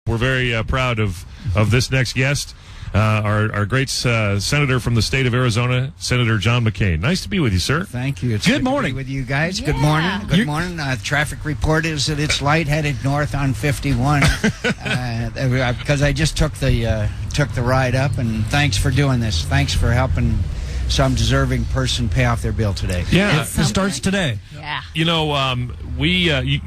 We're very proud of this next guest, our great senator from the state of Arizona, Senator John McCain. Nice to be with you, sir. Thank you. It's good morning to be with you guys. Yeah. Good morning. Good morning. The traffic report is that it's light headed north on 51 because I just took the ride up, and thanks for doing this. Thanks for helping some deserving person pay off their bill today. Yeah, it starts today. Yeah. You know,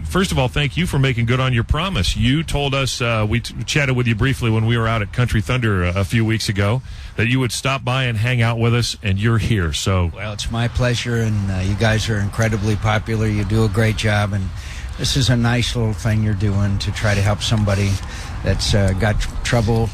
first of all, thank you for making good on your promise. You told us, we chatted with you briefly when we were out at Country Thunder a few weeks ago, that you would stop by and hang out with us, and you're here. So, well, it's my pleasure, and you guys are incredibly popular. You do a great job, and this is a nice little thing you're doing to try to help somebody that's got trouble.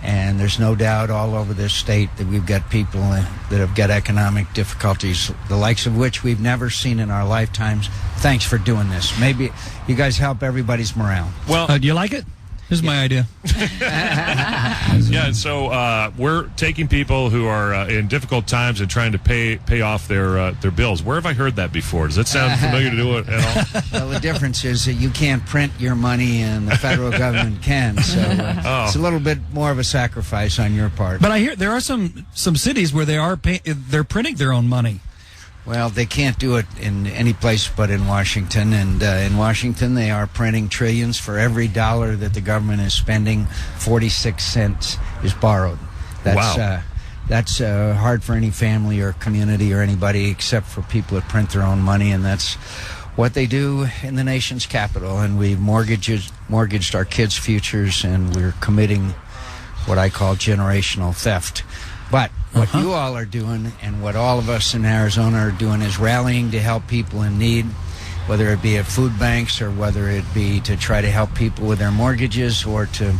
And there's no doubt all over this state that we've got people that have got economic difficulties, the likes of which we've never seen in our lifetimes. Thanks for doing this. Maybe you guys help everybody's morale. Well, do you like it? This is my idea. Yeah, so we're taking people who are in difficult times and trying to pay off their bills. Where have I heard that before? Does that sound familiar to do it at all? Well, the difference is that you can't print your money and the federal government can, so it's a little bit more of a sacrifice on your part. But I hear there are some cities where they're printing their own money. Well, they can't do it in any place but in Washington, and in Washington they are printing trillions. For every dollar that the government is spending, 46 cents is borrowed. Wow. That's hard for any family or community or anybody except for people that print their own money, and that's what they do in the nation's capital. And we've mortgaged our kids' futures, and we're committing what I call generational theft. But what you all are doing, and what all of us in Arizona are doing, is rallying to help people in need, whether it be at food banks or whether it be to try to help people with their mortgages or to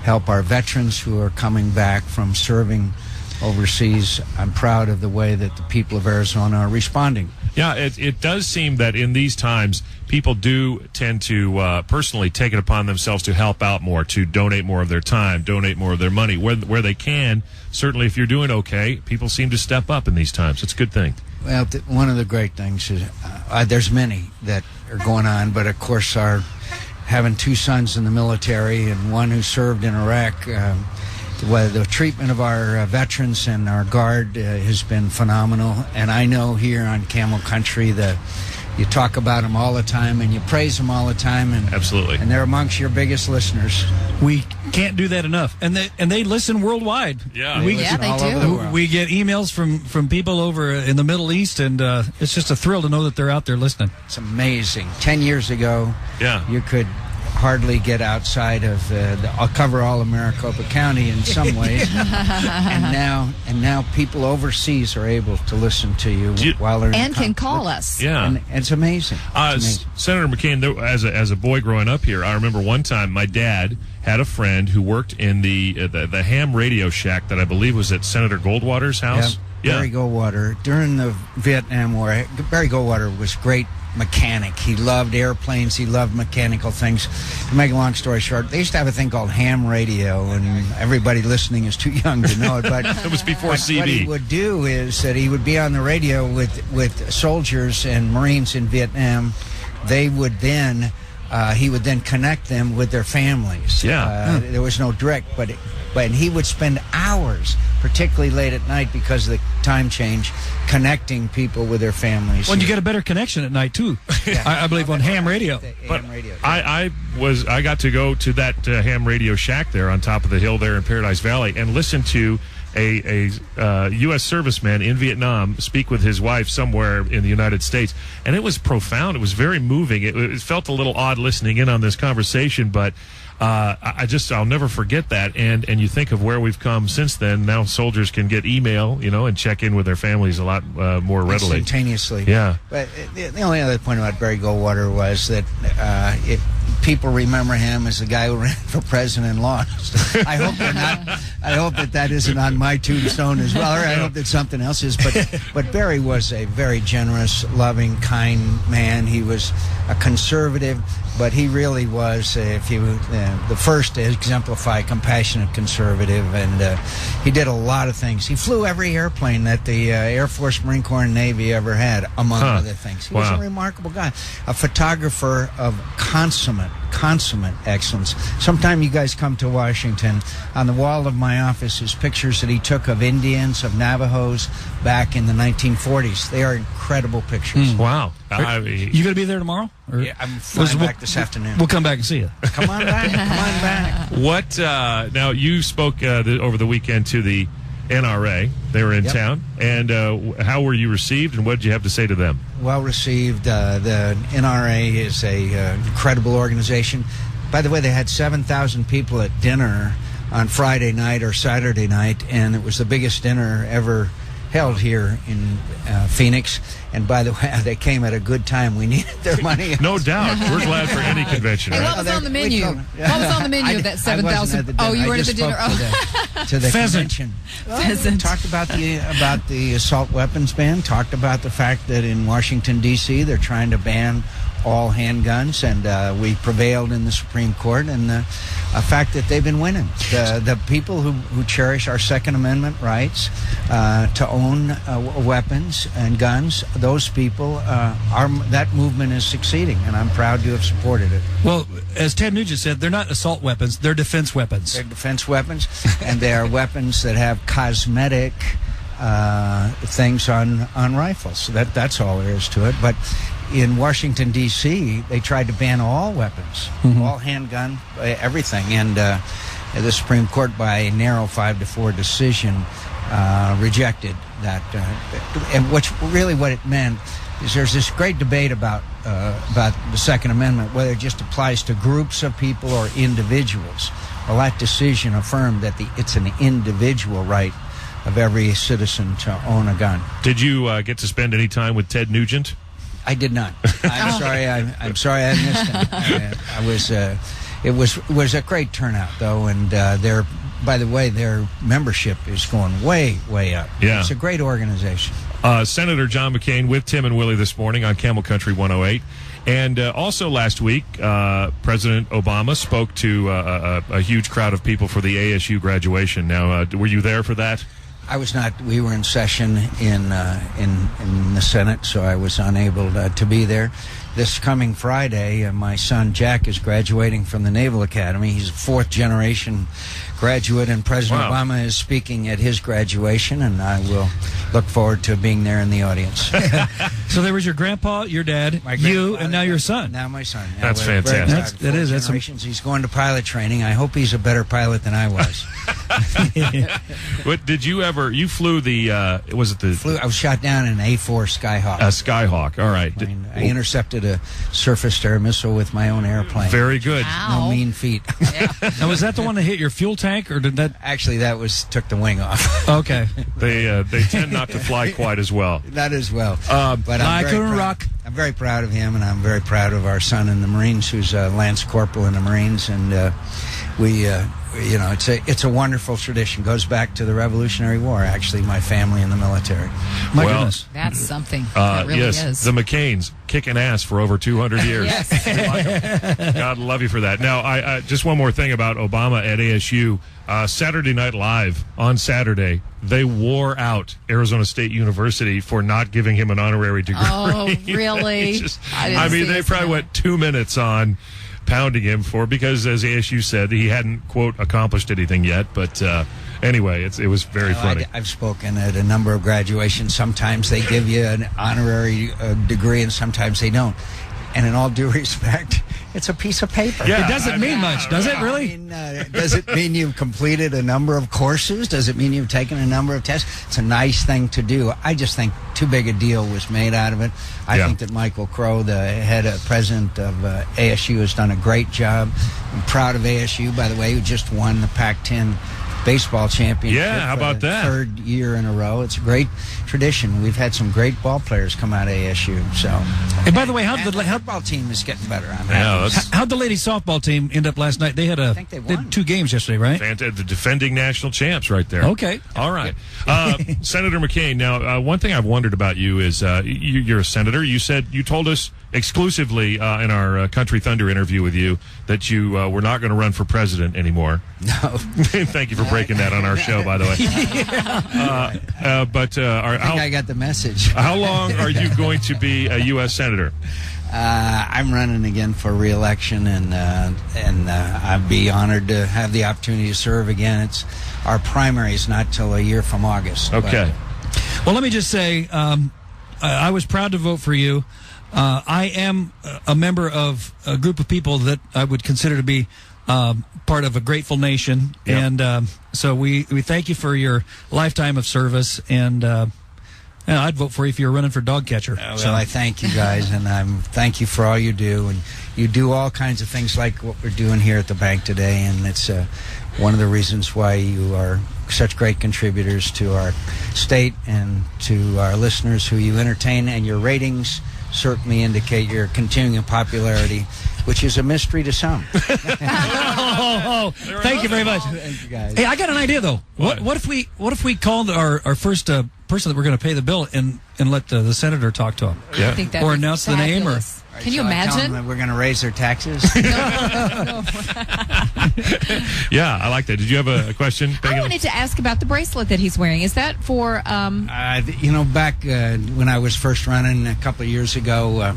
help our veterans who are coming back from serving overseas. I'm proud of the way that the people of Arizona are responding. Yeah, it does seem that in these times, people do tend to personally take it upon themselves to help out more, to donate more of their time, donate more of their money. Where they can, certainly if you're doing okay, people seem to step up in these times. It's a good thing. Well, one of the great things is there's many that are going on, but of course having two sons in the military and one who served in Iraq, the treatment of our veterans and our Guard has been phenomenal. And I know here on Camel Country that you talk about them all the time and you praise them all the time. And absolutely. And they're amongst your biggest listeners. We can't do that enough. And they listen worldwide. Yeah. We they all do. over the world. We get emails from people over in the Middle East, and it's just a thrill to know that they're out there listening. It's amazing. 10 years ago, Yeah. you could hardly get outside of I'll cover all of Maricopa County in some ways, and now people overseas are able to listen to you while they're and can call us. Yeah. And it's amazing. Senator McCain, as a boy growing up here, I remember one time my dad had a friend who worked in the ham radio shack that I believe was at Senator Goldwater's house. Yeah. Barry Goldwater. During the Vietnam War, Barry Goldwater was great mechanic. He loved airplanes. He loved mechanical things. To make a long story short, they used to have a thing called ham radio, and everybody listening is too young to know it. But It was before CB. What he would do is that he would be on the radio with soldiers and Marines in Vietnam. They would then he would then connect them with their families. Yeah. There was no direct, but he would spend hours, particularly late at night because of the time change, connecting people with their families. Well, you get a better connection at night too. Yeah. I believe on ham radio. But ham radio. I got to go to that ham radio shack there on top of the hill there in Paradise Valley and listen to a U.S. serviceman in Vietnam speak with his wife somewhere in the United States, and it was profound. It was very moving. It felt a little odd listening in on this conversation, but I'll never forget that. And you think of where we've come since then. Now soldiers can get email, and check in with their families a lot more readily. Instantaneously. Yeah. But the only other point about Barry Goldwater was that people remember him as the guy who ran for president and lost. I hope that isn't on my tombstone as well, or I hope that something else is. But Barry was a very generous, loving, kind man. He was a conservative, but he really was, the first to exemplify compassionate conservative, and he did a lot of things. He flew every airplane that the Air Force, Marine Corps, and Navy ever had, among other things. He was a remarkable guy, a photographer of consummate consummate excellence. Sometime you guys come to Washington. On the wall of my office is pictures that he took of Indians, of Navajos back in the 1940s. They are incredible pictures. Wow. You going to be there tomorrow? Or? Yeah, I'm flying back this afternoon. We'll come back and see you. Come on back. Come on back. What, now you spoke over the weekend to the NRA. They were in town. And how were you received, and what did you have to say to them? Well received. The NRA is a incredible organization. By the way, they had 7,000 people at dinner on Friday night or Saturday night, and it was the biggest dinner ever held here in Phoenix. And by the way, they came at a good time. We needed their money. No doubt. We're glad for any convention. Hey, Right? what was on the menu? What was on the menu of that 7,000? Oh, you were at the dinner. To the Pheasant. convention. Pheasant. Talked about the assault weapons ban. Talked about the fact that in Washington, D.C., they're trying to ban all handguns, and we prevailed in the Supreme Court, and the fact that they've been winning. The people who cherish our Second Amendment rights to own weapons and guns, those people, that movement is succeeding, and I'm proud to have supported it. Well, as Ted Nugent said, they're not assault weapons, they're defense weapons. They're defense weapons, and they are weapons that have cosmetic things on rifles. So that's all there is to it. But in Washington, D.C., they tried to ban all weapons, all handgun, everything. And the Supreme Court, by a narrow 5-4 decision, rejected that. And what it meant is there's this great debate about the Second Amendment, whether it just applies to groups of people or individuals. Well, that decision affirmed that it's an individual right of every citizen to own a gun. Did you get to spend any time with Ted Nugent? I did not. I'm sorry. I'm sorry I missed him. It was a great turnout though, and by the way, their membership is going way up. Yeah. It's a great organization. Senator John McCain with Tim and Willie this morning on Camel Country 108. And also last week, President Obama spoke to a huge crowd of people for the ASU graduation. Now, were you there for that? I was not. We were in session in the Senate, so I was unable to be there. This coming Friday, my son Jack is graduating from the Naval Academy. He's a fourth-generation graduate, and President Obama is speaking at his graduation, and I will look forward to being there in the audience. So there was your grandpa, your dad, you, and now your son. Now my son. Yeah, that's fantastic. That's He's going to pilot training. I hope he's a better pilot than I was. But did you ever? You flew the? I was shot down in an A4 Skyhawk. A Skyhawk. All right. I intercepted a surface-to-air missile with my own airplane. Very good. Wow. No mean feat. Yeah. Now, was that the one that hit your fuel tank, or did that? Actually, that took the wing off. Okay. They tend not to fly quite as well. Not as well. But like a rock. I'm very proud of him, and I'm very proud of our son in the Marines, who's a Lance Corporal in the Marines, and it's a wonderful tradition. Goes back to the Revolutionary War. Actually, my family in the military. My goodness, that's something. That really is. The McCains kicking ass for over 200 years. Yes. God love you for that. Now, I just one more thing about Obama at ASU. Saturday Night Live on Saturday, they wore out Arizona State University for not giving him an honorary degree. Oh, really? They probably went 2 minutes on pounding him because, as ASU said, he hadn't, quote, accomplished anything yet. But anyway, it was very funny. I've spoken at a number of graduations. Sometimes they give you an honorary degree, and sometimes they don't. And in all due respect, it's a piece of paper. Yeah, it doesn't mean much, does it really? Does it mean you've completed a number of courses? Does it mean you've taken a number of tests? It's a nice thing to do. I just think too big a deal was made out of it. I think that Michael Crow, the president of ASU, has done a great job. I'm proud of ASU, by the way, who just won the Pac-10 baseball championship. Yeah, how about that? Third year in a row. It's a great tradition. We've had some great ball players come out of ASU. So, and by the way, the football team is getting better. How'd the ladies softball team end up last night? They had I think they won. 2 games yesterday, right? The defending national champs, right there. Okay, all right. Senator McCain. Now, one thing I've wondered about you is you're a senator. You told us exclusively in our Country Thunder interview with you that you were not going to run for president anymore. No. Thank you for breaking that on our show, by the way. I think I got the message. How long are you going to be a U.S. Senator? I'm running again for re-election, and I'd be honored to have the opportunity to serve again. Our primary is not till a year from August. Okay. Well, let me just say, I was proud to vote for you. I am a member of a group of people that I would consider to be part of a grateful nation, Yep. and so we thank you for your lifetime of service, and I'd vote for you if you were running for dog catcher. Well, I thank you guys, and thank you for all you do, and you do all kinds of things like what we're doing here at the bank today, and it's one of the reasons why you are such great contributors to our state and to our listeners who you entertain, and your ratings certainly indicate your continuing popularity, which is a mystery to some. Thank you very much. Thank you, guys. Hey, I got an idea though. What? What if we called our first person that we're going to pay the bill and let the senator talk to him? Yeah. I think that'd Or be announce the name, or- fabulous. Can you Shall I tell them imagine? that we're going to raise their taxes? No. Yeah, I like that. Did you have a question, I Peggy? wanted to ask about the bracelet that he's wearing. Is that for? Back when I was first running a couple of years ago,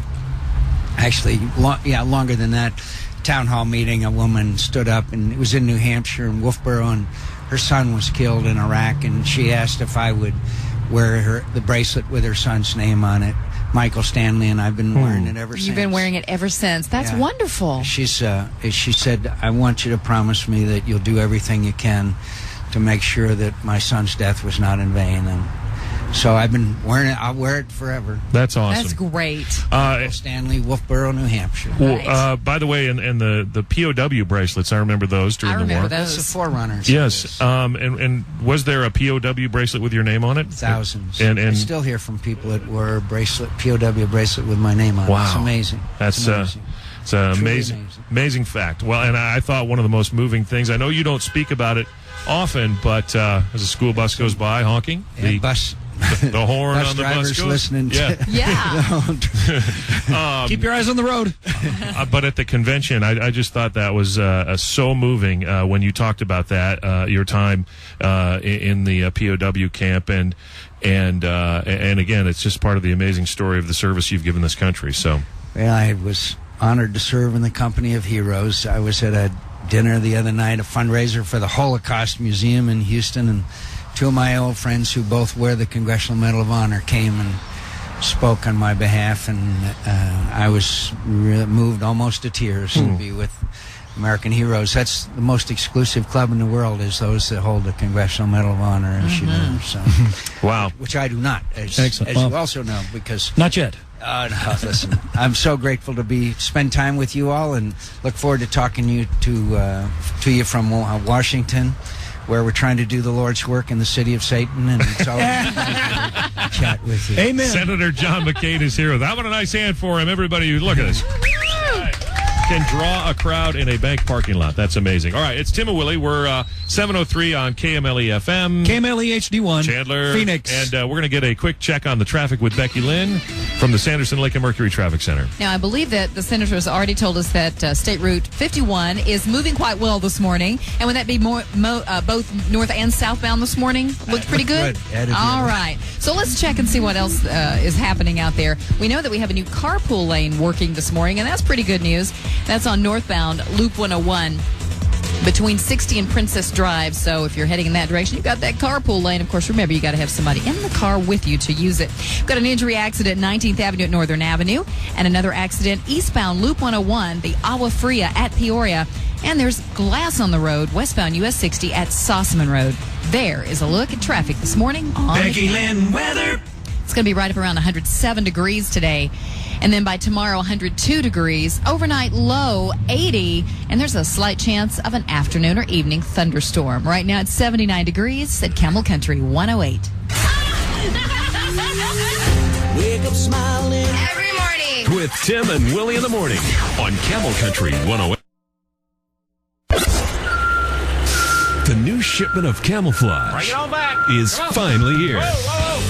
actually, longer than that, town hall meeting, a woman stood up, and it was in New Hampshire, in Wolfboro, and her son was killed in Iraq, and she asked if I would wear the bracelet with her son's name on it, Michael Stanley, and I've been wearing it ever since. You've been wearing it ever since. That's Yeah. wonderful. She said, I want you to promise me that you'll do everything you can to make sure that my son's death was not in vain. And so I've been wearing it. I'll wear it forever. That's awesome. That's great. Stanley, Wolfboro, New Hampshire. Well, by the way, and the POW bracelets, I remember those during I the war. remember That's the those. Forerunners. Yes, and was there a POW bracelet with your name on it? Thousands. And I still hear from people that wore a POW bracelet with my name on it. Wow. It's amazing. That's It's amazing. it's an Truly amazing fact. Well, and I thought one of the most moving things. I know you don't speak about it often, but as a school bus goes by honking, And bus the horn bus on the bus drivers goes. listening to Yeah. Keep your eyes on the road. But at the convention, I just thought that was so moving when you talked about that, your time in the POW camp, and again, it's just part of the amazing story of the service you've given this country. So, Well, I was honored to serve in the company of heroes. I was at a dinner the other night, a fundraiser for the Holocaust Museum in Houston, and two of my old friends who both wear the Congressional Medal of Honor came and spoke on my behalf, and I was moved almost to tears to be with American heroes. That's the most exclusive club in the world, is those that hold the Congressional Medal of Honor, as you know. So, wow. which I do not, as Excellent. you also know, because Not yet. no, listen, I'm so grateful to spend time with you all, and look forward to talking to you from Washington, where we're trying to do the Lord's work in the city of Satan, and it's always a pleasure to chat with you. Amen. Senator John McCain is here. That one a nice hand for him. Everybody, look at this. Can draw a crowd in a bank parking lot. That's amazing. All right, it's Tim and Willie. We're 7:03 on KMLE FM. KMLE HD1. Chandler. Phoenix. And we're going to get a quick check on the traffic with Becky Lynn from the Sanderson Lake and Mercury Traffic Center. Now, I believe that the senator has already told us that State Route 51 is moving quite well this morning. And would that be both north and southbound this morning? Looked pretty good? All right. So let's check and see what else is happening out there. We know that we have a new carpool lane working this morning, and that's pretty good news. That's on northbound Loop 101. Between 60 and Princess Drive. So if you're heading in that direction, you've got that carpool lane. Of course, remember, you got to have somebody in the car with you to use it. We've got an injury accident 19th Avenue at Northern Avenue, and another accident eastbound Loop 101, the Agua Fria at Peoria. And there's glass on the road westbound US 60 at Sossaman Road. There is a look at traffic this morning on Becky Lynn weather. It's going to be right up around 107 degrees today. And then by tomorrow, 102 degrees. Overnight low, 80. And there's a slight chance of an afternoon or evening thunderstorm. Right now, it's 79 degrees at Camel Country 108. Wake up smiling Every morning. With Tim and Willie in the morning on Camel Country 108. The new shipment of camouflage is finally here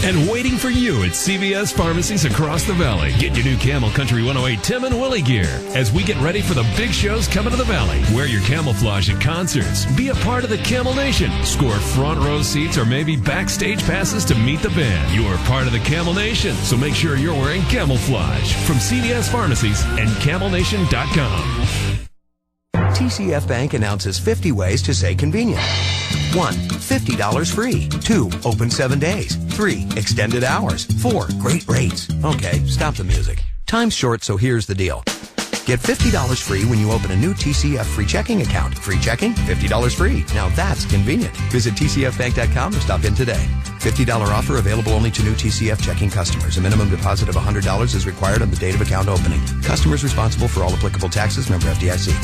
and waiting for you at CVS pharmacies across the valley. Get your new Camel Country 108 Tim and Willy gear as we get ready for the big shows coming to the valley. Wear your camouflage at concerts. Be a part of the Camel Nation. Score front row seats or maybe backstage passes to meet the band. You are part of the Camel Nation, so make sure you're wearing camouflage from CVS pharmacies and CamelNation.com. TCF Bank announces 50 ways to say convenient. 1. $50 free. 2. Open 7 days. 3. Extended hours. 4. Great rates. Okay, stop the music. Time's short, so here's the deal. Get $50 free when you open a new TCF free checking account. Free checking, $50 free. Now that's convenient. Visit TCFbank.com or stop in today. $50 offer available only to new TCF checking customers. A minimum deposit of $100 is required on the date of account opening. Customers responsible for all applicable taxes. Member FDIC.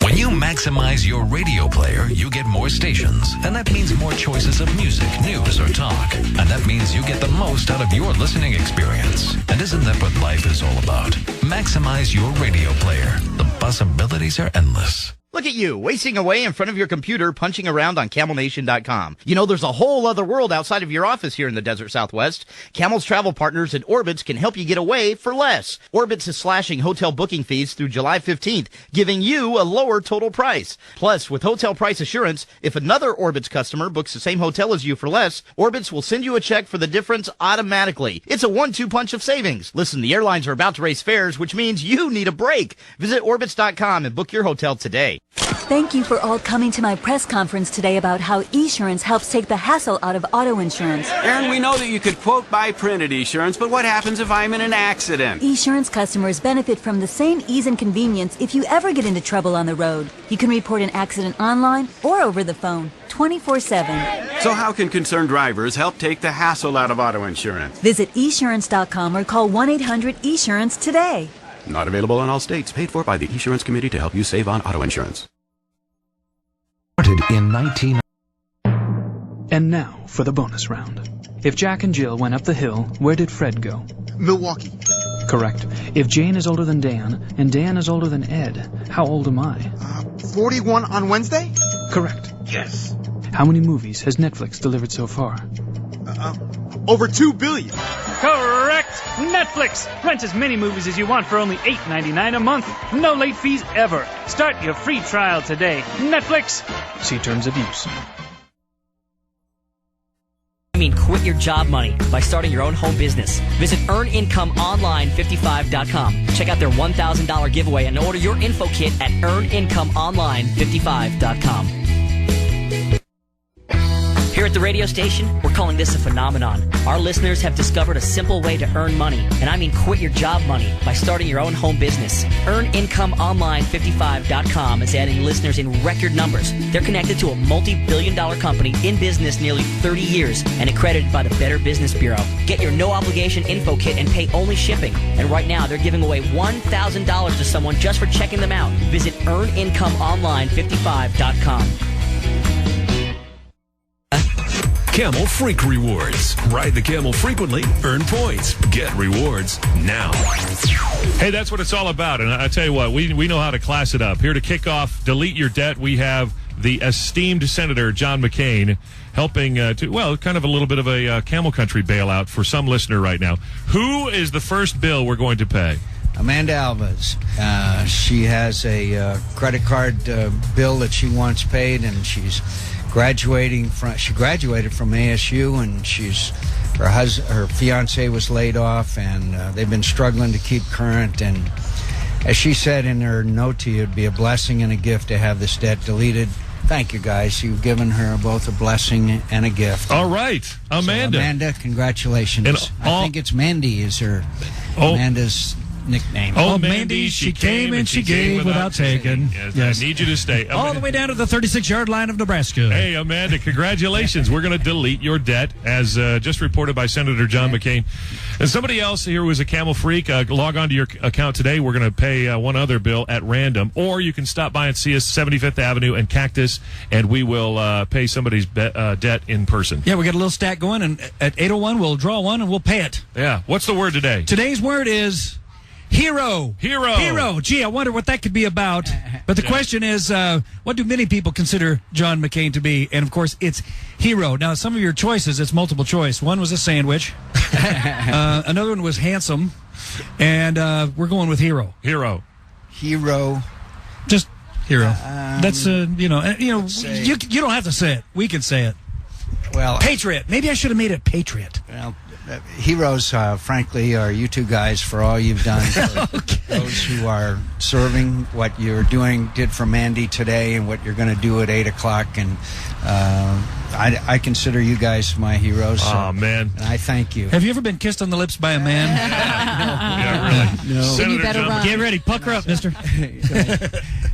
When you maximize your radio player, you get more stations. And that means more choices of music, news, or talk. And that means you get the most out of your listening experience. And isn't that what life is all about? Maximize your radio player. The possibilities are endless. Look at you, wasting away in front of your computer, punching around on CamelNation.com. You know, there's a whole other world outside of your office here in the desert Southwest. Camel's travel partners at Orbitz can help you get away for less. Orbitz is slashing hotel booking fees through July 15th, giving you a lower total price. Plus, with hotel price assurance, if another Orbitz customer books the same hotel as you for less, Orbitz will send you a check for the difference automatically. It's a 1-2 punch of savings. Listen, the airlines are about to raise fares, which means you need a break. Visit Orbitz.com and book your hotel today. Thank you for all coming to my press conference today about how Esurance helps take the hassle out of auto insurance. Aaron, we know that you could quote buy printed Esurance, but what happens if I'm in an accident? Esurance customers benefit from the same ease and convenience if you ever get into trouble on the road. You can report an accident online or over the phone, 24/7. So how can concerned drivers help take the hassle out of auto insurance? Visit Esurance.com or call 1-800-Esurance today. Not available in all states. Paid for by the Esurance Committee to help you save on auto insurance. In 19... And now for the bonus round. If Jack and Jill went up the hill, where did Fred go? Milwaukee. Correct. If Jane is older than Dan, and Dan is older than Ed, how old am I? 41 on Wednesday? Correct. Yes. How many movies has Netflix delivered so far? Over 2 billion. Correct! Netflix! Rent as many movies as you want for only $8.99 a month. No late fees ever. Start your free trial today. Netflix! See terms of use. Quit your job money by starting your own home business. Visit EarnIncomeOnline55.com. Check out their $1,000 giveaway and order your info kit at EarnIncomeOnline55.com. Here at the radio station, we're calling this a phenomenon. Our listeners have discovered a simple way to earn money, and I mean quit your job money by starting your own home business. EarnIncomeOnline55.com is adding listeners in record numbers. They're connected to a multi-billion-dollar company in business nearly 30 years and accredited by the Better Business Bureau. Get your no-obligation info kit and pay only shipping. And right now, they're giving away $1,000 to someone just for checking them out. Visit EarnIncomeOnline55.com. Camel Freak Rewards. Ride the Camel frequently, earn points, get rewards now. Hey, that's what it's all about. And I tell you what, we know how to class it up. Here to kick off Delete Your Debt, we have the esteemed Senator John McCain helping kind of a little bit of a Camel Country bailout for some listener right now. Who is the first bill we're going to pay? Amanda Alves. She has a credit card bill that she wants paid, and she graduated from ASU, and her fiance was laid off, and they've been struggling to keep current. And as she said in her note to you, it'd be a blessing and a gift to have this debt deleted. Thank you, guys. You've given her both a blessing and a gift. All right, Amanda. So, Amanda, congratulations. I think it's Mandy is her Amanda's nickname. Oh, Mandy, she came and she gave without taking. Yes. I need you to stay. All the way down to the 36-yard line of Nebraska. Hey, Amanda, congratulations. We're going to delete your debt, as just reported by Senator John McCain. And somebody else here who is a Camel Freak, log on to your account today. We're going to pay one other bill at random, or you can stop by and see us 75th Avenue and Cactus, and we will pay somebody's debt in person. Yeah, we got a little stack going, and at 8:01 we'll draw one and we'll pay it. Yeah. What's the word today? Today's word is Hero. Gee, I wonder what that could be about. But the question is, what do many people consider John McCain to be? And, of course, it's hero. Now, some of your choices, it's multiple choice. One was a sandwich. Another one was handsome. And we're going with hero. Hero. Just hero. That's, you don't have to say it. We can say it. Well, Patriot. Maybe I should have made it Patriot. Well, heroes, frankly, are you two guys for all you've done for those who are serving, what you're did for Mandy today, and what you're going to do at 8 o'clock. And I consider you guys my heroes. Oh, man. And I thank you. Have you ever been kissed on the lips by a man? No. Yeah, really. No. Senator John, get ready. Pucker up, mister.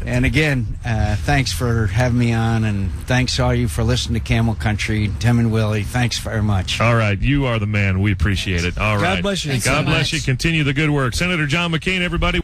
And again, thanks for having me on, and thanks all you for listening to Camel Country. Tim and Willie, thanks very much. All right. You are the man. We appreciate it. All right. God bless you. God bless you. Continue the good work. Senator John McCain, everybody.